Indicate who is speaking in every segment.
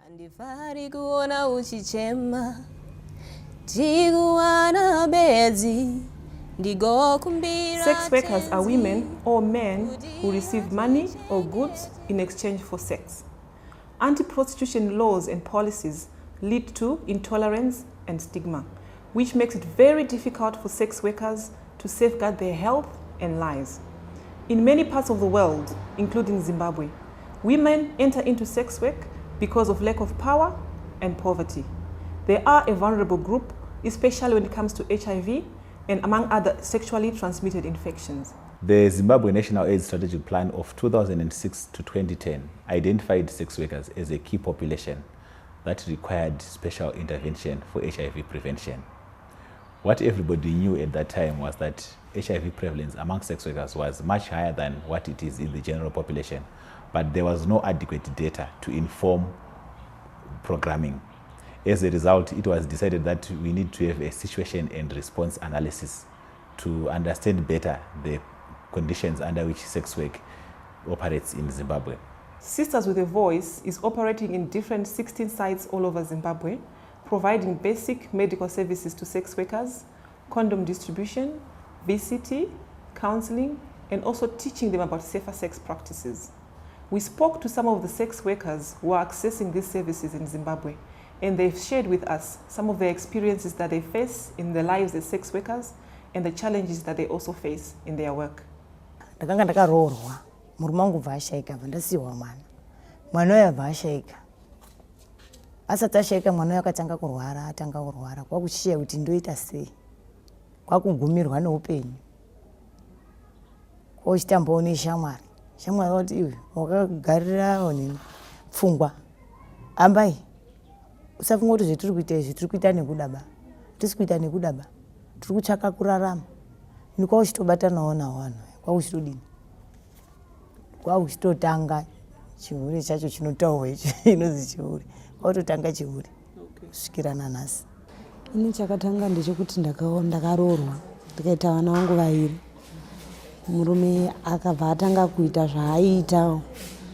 Speaker 1: Andifari kuona uchichema tiguana bezi.
Speaker 2: Sex workers are women or men who receive money or goods in exchange for sex. Anti-prostitution laws and policies lead to intolerance and stigma, which makes it very difficult for sex workers to safeguard their health and lives. In many parts of the world, including Zimbabwe, women enter into sex work because of lack of power and poverty. They are a vulnerable group, especially when it comes to HIV and among other sexually transmitted infections.
Speaker 3: The Zimbabwe National AIDS Strategic Plan of 2006 to 2010 identified sex workers as a key population that required special intervention for HIV prevention. What everybody knew at that time was that HIV prevalence among sex workers was much higher than what it is in the general population, but there was no adequate data to inform programming. As a result, it was decided that we need to have a situation and response analysis to understand better the conditions under which sex work operates in Zimbabwe.
Speaker 2: Sisters with a Voice is operating in different 16 sites all over Zimbabwe, providing basic medical services to sex workers, condom distribution, VCT, counseling, and also teaching them about safer sex practices. We spoke to some of the sex workers who are accessing these services in Zimbabwe, and they've shared with us some of the experiences that they face in their lives as sex workers and the challenges that they also face in their work.
Speaker 4: Ndakanga ndakaroorwa murume wangu bva ashaika vandasiwa mwana uyo bva ashaika asati ashaika mwana uyo atanga kurwara kwakuchiya kuti ndoita sei kwakugumirwa neupenyu kwakuchitambawo neshamwari vati iwe wakagarira pfungwa ambai usafunga kuti zvetiri kuita izvi tiri kuita nekudaba tisi kuita nekudaba tiri kutsvaka kurarama ini kwakuchitobatanawo navanhu kwakuchitodini kwakuchitotanga chihure chacho chinotaurwa ichi inonzi chihure kwakutotanga chihure kusvikira nanhasi.
Speaker 5: Ini chakatanga ndechekuti ndakaroorwa ndikaita vana vangu vaviri. Murume akabva atanga kuita zvaaita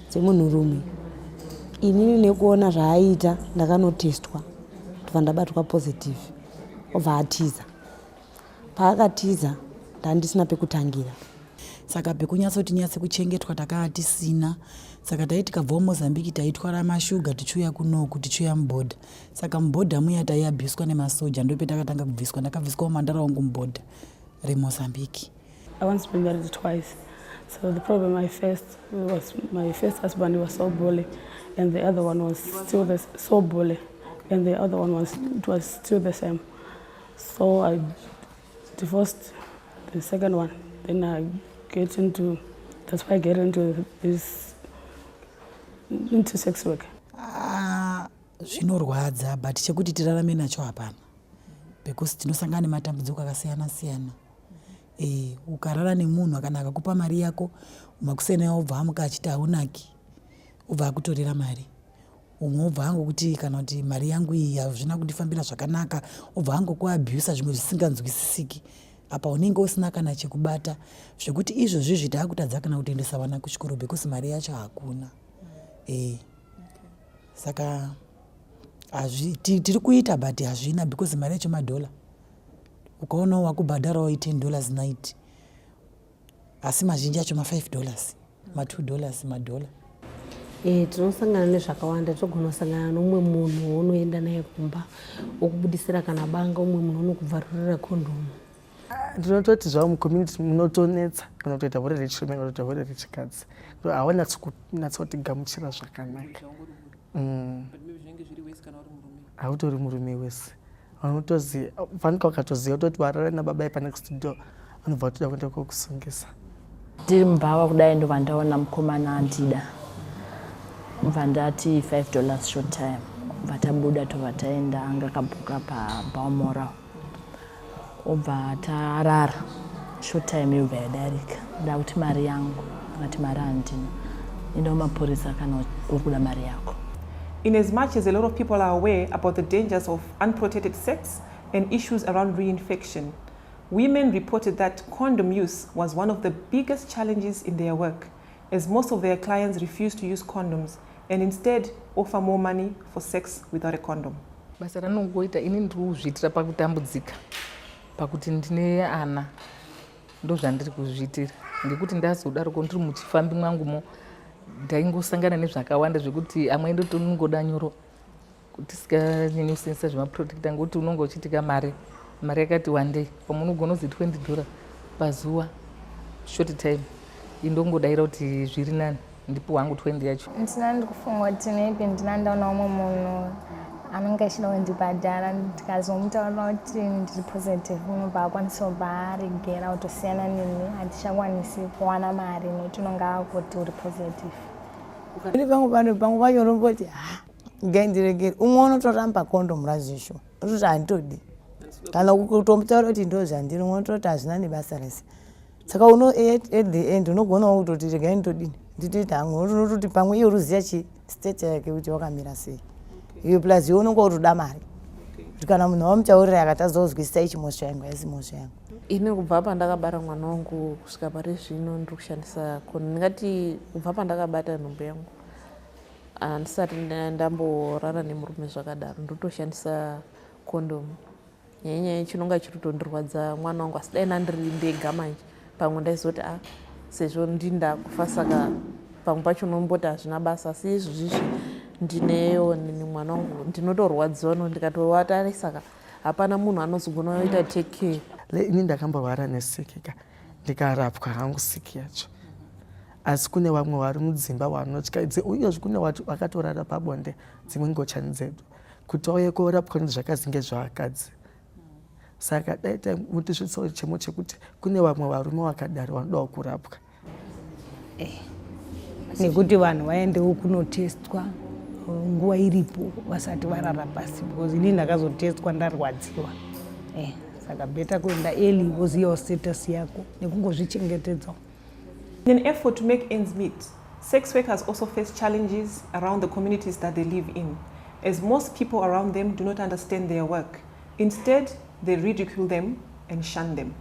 Speaker 5: semunhurume. Inini nekuona zvaaita ndakanotestwa kuti ndabatwa positive. Obva atiza. Paakatiza ndandisina pekutangira.
Speaker 6: Saka pekunyatse kuchengetwa takaa tisina. Saka taiti kabva Mozambique taitwara mashuga tichiuya kunoku tichiuya mubhodha. Saka mubhodha muya taiyabviswa nemasoja ndopetakatanga kubviswa. Ndakabviswa mandara wangu mubhodha reMozambique.
Speaker 7: I once been married twice. So the problem I faced was my first husband was so bully, and the other one was still so bully, and the other one was still the same. So I divorced the second one. Then that's why I get into sex work.
Speaker 6: Zvinorwadza but chekuti tirarame nacho hapana. Because tinosangana nematambudziko akasiyana-siyana. Ukarara nemunhu kana akakupa mari yako makusena obva amuka achiti haunaki obva akutorera mari. Umwe obva angokuti kana kuti mari yangu iyi hazvina kundifambira zvakanaka obva angokuabhusa zvimwe zvisinganzwisisiki. Apa unenge usina kana chekubata zvekuti izvozvi zvitaakutadza kana kutoendesa vana kuchikoro because mari yacho hakuna. Saka tiri kuita but hazvina because mari yacho $. Ukaona wakubhadharawo $10 night. Asi mazhinji acho $5, $2, $.
Speaker 5: Tinosangana nezvakawanda togona kusangana nomumwe munhu unoenda naye kumba okubudisira kana banga umwe munhu unokubvarurira kondomu.
Speaker 8: Ndinototi zvavo mucommunity munotonetsa kana kutoita vhore rechirume kana kutoita vhore rechikadzi. Havanatsotigamuchira zvakanaka. Hautori murume wese. Vanotoziva vanika vakatoziva kuti varara nababa panext door vanobva vatoda kuenda kokusungisa.
Speaker 9: Ndiri mumbava kudai ndobva ndaona mukomana andida. Bva ndati $5 short time. Bva tabuda tobva taenda anga kabhuka paBalmoral. Obva tarara short time yobva yadarika. Nda kuti mari yangu akati mari handina. Enda kumapurisa kana uri kuda mari yako.
Speaker 2: In as much as a lot of people are aware about the dangers of unprotected sex and issues around reinfection, women reported that condom use was one of the biggest challenges in their work, as most of their clients refused to use condoms and instead offer more money for sex without a condom.
Speaker 10: Basa ranongoita ini ndiri kuzviitira pakutambudzika pakuti ndine ana ndo zvandiri kuzviitira ngekuti ndazodaroko ndiri muchifambi mwangumo ndaingosangana nezvakawanda zvekuti amwe ndoti unongoda nyoro tisinganyanyi kusenzesa zvemaprotector ngekuti unonge uchiitika mari yakati one day pamunogona kuzi $20 pazuva short time indongodaira kuti zviri nani ndipo hangu 20 yacho.
Speaker 11: Ndina ndikufunga kuti maybe ndinandaona umwe munhu anenge achida kundibhadhara ndikazomutaura kuti ndiri positive unobva akwanisa kubva aregera kutosiyana neni hatichakwanisi kuwana mari nekuti unonge akuti uri positive.
Speaker 4: Pangu pacho unomboti ngaindiregere umwe unotoramba kondomu razvisho utoti handitodi kana kutomutaura kuti ndo zvandiri umwe unototi hazvina nebasa rese saka at the end unogonawo kutoti regai nditodini nditoita hangu unototi pamwe iyo uruziya state yake kuti wakamira sei iyo plus iwe unonge utoda mari kuti kana munhu wamutaurira akati azozwisisa ichi mhosva yangu haisi mhosva yangu.
Speaker 12: Ini kubva pandakabara mwana wangu kusvika pari zvino ndiri kushandisa kondomu. Ndingati kubva pandakabata nhumbu yangu handisati ndamborara nemurume zvakadaro ndotoshandisa kondomu. Nyaya chinonga chitotondirwadza mwana wangu asi dai nandiri ndega manje pamwe ndaizoti sezvo ndindakufa saka pamwe pacho nomboti hazvina basa asi izvozvizvi ndineyo nini mwana wangu ndinotorwadziwa ndikatovatari saka hapana munhu anozogona kuita take care.
Speaker 8: Ini ndakamborwara nesikika ndikarapwa hangu siki yacho asi kune vamwe vari mudzimba vanotyaidze uyezve kune vakatorara pabonde dzimwe ngochani dzedu kuti auye korapwa nezvakazi ngezvavakadzi. Saka daita mutisvitsawo chemo chekuti kune vamwe varume vakadaro vanodawo kurapwa.
Speaker 5: Nekuti vanhu vaendewo kunotestwa nguva iripo vasati varara pasi because ini ndakazotestwa ndarwadziwa. Saka beta kuenda early woziyawo status yako nekungozvichengetedzawo.
Speaker 2: In an effort to make ends meet, sex workers also face challenges around the communities that they live in, as most people around them do not understand their work. Instead, they ridicule them and shun them.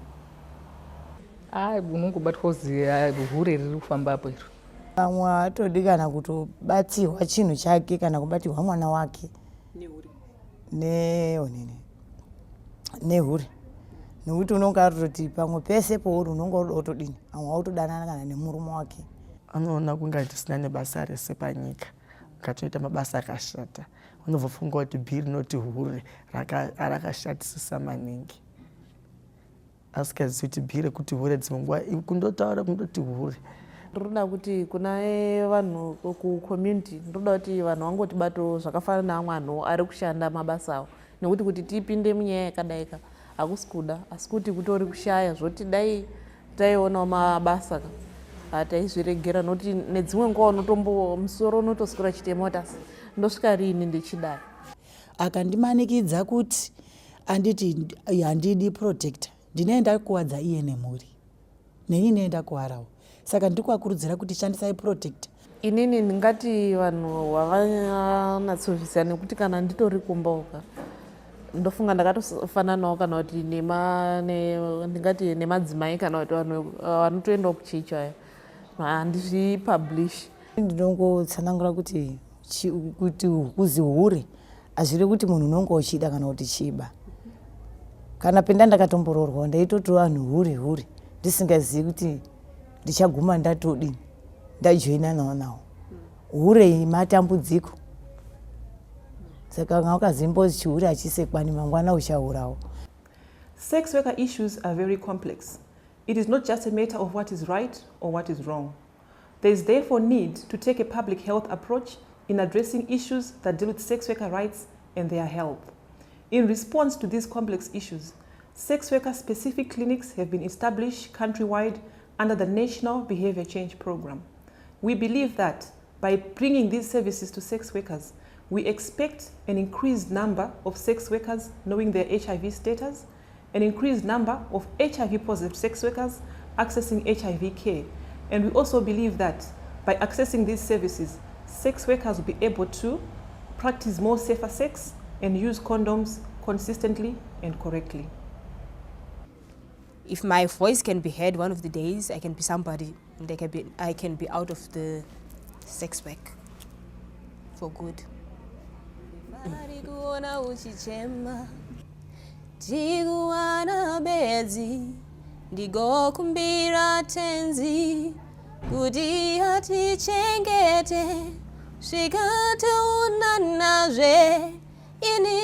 Speaker 10: Unongobatwa kuzi hure riri kufambapo iro.
Speaker 4: Vamwe hatodi kana kutobatirwa chinhu chake kana kubatirwa mwana wake nehure nekuti unonge atoti pamwe pese pouri unonge uda kutodini amwe autodanana kana nemurume wake.
Speaker 8: Anoona kunge tisina nebasa rese panyika ukatoita mabasa akashata unobvofunga kuti bhiri rinoti hure rakashatisisa maningi asikazivi kuti bhiri kuti hure dzimwe nguva kundotaura kundoti hure.
Speaker 12: Ndirikuda kuti kuna vanhu kucommunity ndirikuda kuti vanhu vangotibatawo zvakafanana neamwe anhu ari kushanda mabasa avo nekuti kuti tipinde munyaya yakadaika hakusi kuda asi kuti kutori kushaya zvoti dai taionawo mabasa hataizviregera nokuti nedzimwe nguva unotombo musoro unotoswura chitema kuti asi ndosvika riini ndichidai.
Speaker 6: Akandimanikidza kuti anditi handidi protector ndinoenda kuwadza iye nemhuri neni noenda kuwarawo saka ndikuvakurudzira kuti shandisai protector.
Speaker 12: Inini ndingati vanhu vavanatsoziva nekuti kana nditori kumbauka ndofunga ndakatofananawo kana kuti ndingati nemadzimai kana kuti vanhu vanotoendawo kuchechi aya handizvipublish.
Speaker 4: Ndinongotsanangura kuti kuzi hure hazviri kuti munhu unonge uchida kana kuti chiba. Kana penda ndakatombororwa ndaitoti vanhu hure ndisingazivi kuti ndichaguma ndatodini ndajoina nawo hure matambudziko saka nga ukazimbozi chihure hachisekwani mangwana uchaurawo.
Speaker 2: Sex worker issues are very complex. It is not just a matter of what is right or what is wrong. There is therefore need to take a public health approach in addressing issues that deal with sex worker rights and their health. In response to these complex issues, sex worker specific clinics have been established countrywide under the National Behavior Change Program. We believe that by bringing these services to sex workers, we expect an increased number of sex workers knowing their HIV status, an increased number of HIV-positive sex workers accessing HIV care. And we also believe that by accessing these services, sex workers will be able to practice more safer sex and use condoms consistently and correctly.
Speaker 1: If my voice can be heard one of the days, I can be somebody, and I can be out of the sex work. for good. Ndigo kumbira tenzi kuti atichengete svikate unanazve ini